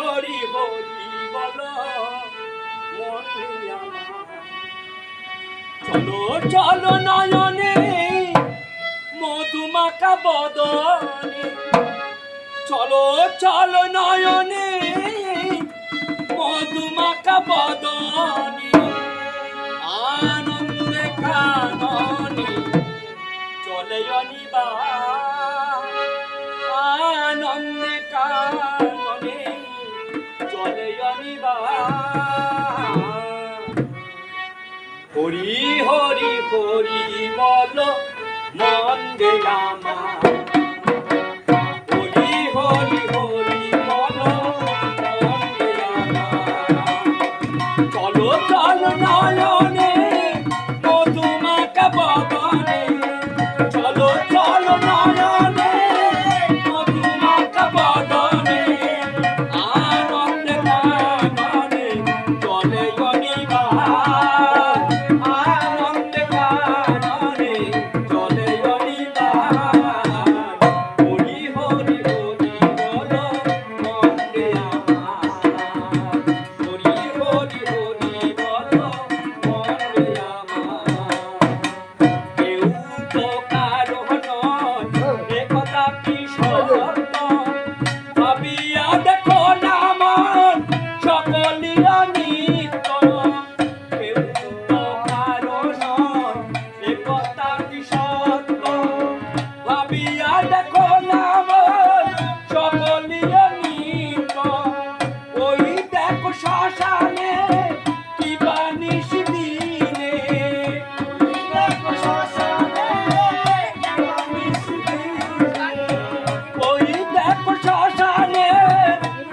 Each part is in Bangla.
হরি হরি বলো মনে আমার। চলো চলো নয়নে মধুমাখা বদনে, চলো চলো নয়নে মধুমাখা বদনে, আনন্দে কাননে চলে অনিবার, আনন্দে কাননে চলে অনিবার। হরি হরি হরি বলো মন দে আমার, হরি হরি হরি বলো মন দে আমার। চলো চলো নয়নে মধুমাখা বদনে, চলো চলো নয়নে মধুমাখা বদনে, আনন্দে কাননে চলে অনিবার, আনন্দে কাননে চলে অনিবার। হরি হরি হরি বলো মন দে আমার, হরি হরি হরি বলো মন দে আমার। কেউ তো কারো নয় একথা কি সত্য, ভাবিয়া দেখো না মন সকলই অনিত্য। কেউ তো কারো নয় একথা কি সত্য, ভাবিয়া দেখো না মন সকলই অনিত্য। ওই দেখো শ্মশানে কি বানিস দিনে, ওই দেখো শ্মশানে কি বানিস দিনে, ওই দেখো শ্মশানে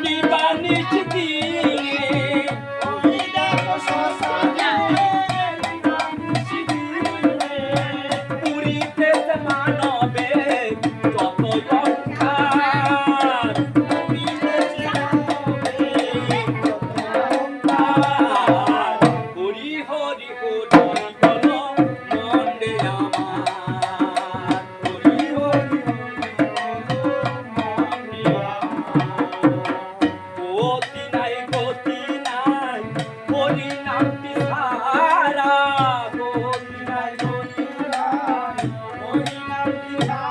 কি বানিস দিনে, ওই দেখো শ্মশানে কি বানিস দিনে। পুরীতে মানবে যত অহংকার, পুরীতে মানবে যত অহংকার। হরি হরি হরি বলো মন দে আমার, হরি হরি হরি বলো মন দে আমার। গতি নাই গতি নাই হরি নামটি ছাড়া, গতি নাই গতি নাই হরি নামটি ছাড়া।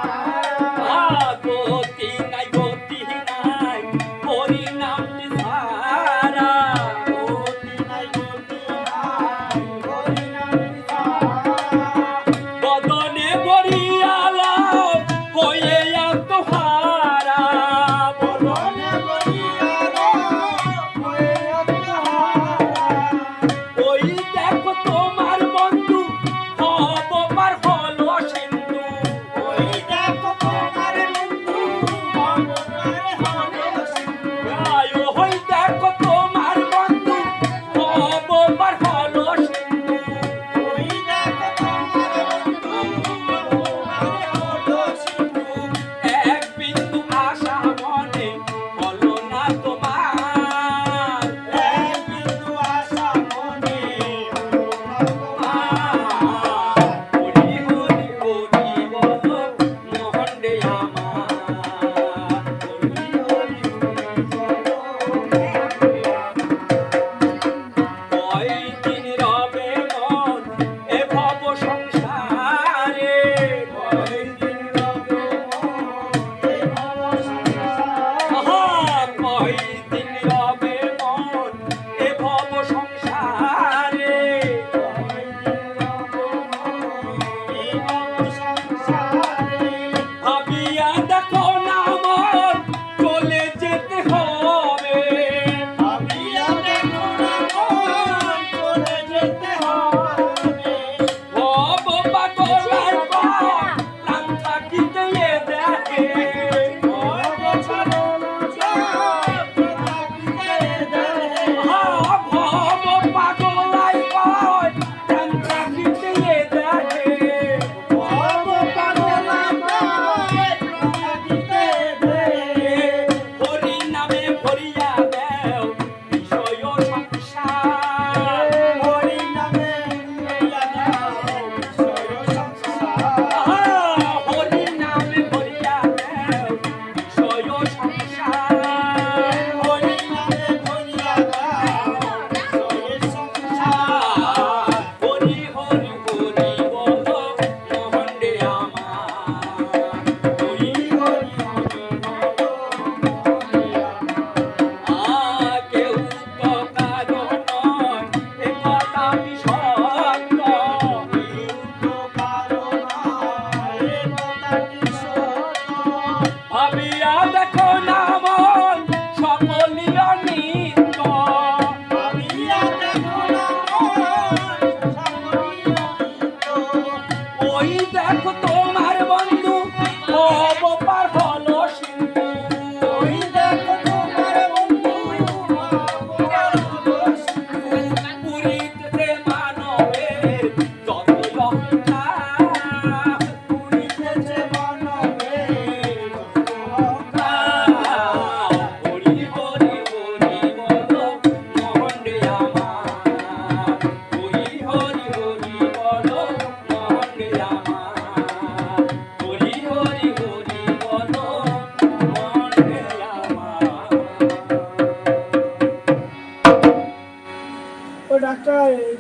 গানটা